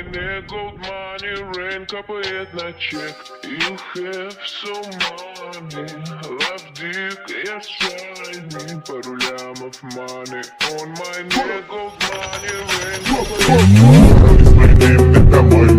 my neck, gold money, rain капает на чек. You have so money, love dick, я shiny, пару лямов money. On my neck, gold money, rain капает. My name это мой